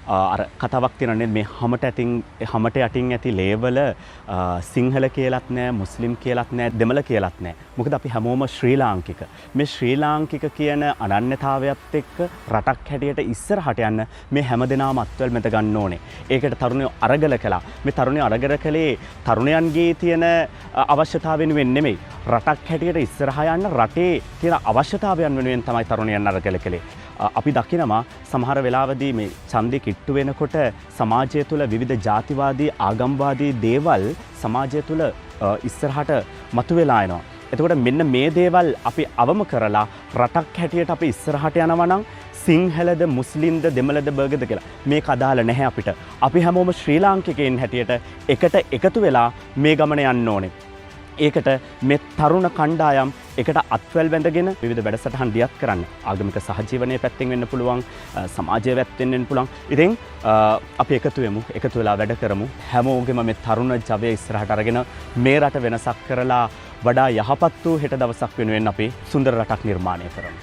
අර කතාවක් තියෙනනේ මේ හැමට යටින් ඇති ලේවල සිංහල කියලාත් නැහැ, මුස්ලිම් කියලාත් නැහැ, දෙමළ කියලාත් නැහැ. මොකද අපි හැමෝම ශ්‍රී ලාංකික. මේ ශ්‍රී ලාංකික කියන අනන්‍යතාවයත් එක්ක රටක් හැටියට ඉස්සරහට යන්න මේ හැමදෙනාම අත්වල මෙත ගන්න ඕනේ. ඒකට තරුණයෝ අරගල කළා. මේ තරුණයෝ අරගල කළේ තරුණයන්ගේ තියෙන අවශ්‍යතාවය වෙනුවෙන් නෙමෙයි. රටක් හැටියට ඉස්සරහා යන්න රටේ තියෙන අවශ්‍යතාවයන් වෙනුවෙන් තමයි තරුණයන් අරගල කළේ. අපි දකිනවා සමහර වෙලාවදී මේ ඡන්දෙ කිට්ටු වෙනකොට සමාජය තුළ විවිධ ජාතිවාදී ආගම්වාදී දේවල් සමාජය තුළ ඉස්සරහට මතුවලා එනවා. එතකොට මෙන්න මේ දේවල් අපි අවම කරලා රටක් හැටියට අපි ඉස්සරහට යනවා නම් සිංහලද මුස්ලිම්ද දෙමළද බර්ගද කියලා මේක අදාළ නැහැ අපිට. අපි හැමෝම ශ්‍රී ලාංකිකයන් හැටියට එකට එකතු වෙලා මේ ගමන යන්න ඕනේ. ඒකට මේ තරුණ කණ්ඩායම් එකට අත්වැල් බැඳගෙන විවිධ වැඩසටහන් දියත් කරන්න. ආගමික සහජීවනයේ පැත්තෙන් වෙන්න පුළුවන්, සමාජයේ පැත්තෙන් වෙන්න පුළුවන්. ඉතින් අපි එකතු වෙමු, එකතු වෙලා වැඩ කරමු. හැමෝගෙම මේ තරුණ ජවය ඉස්සරහට අරගෙන මේ රට වෙනසක් කරලා වඩා යහපත් වූ හෙට දවසක් වෙනුවෙන් අපි සුන්දර රටක් නිර්මාණය කරමු.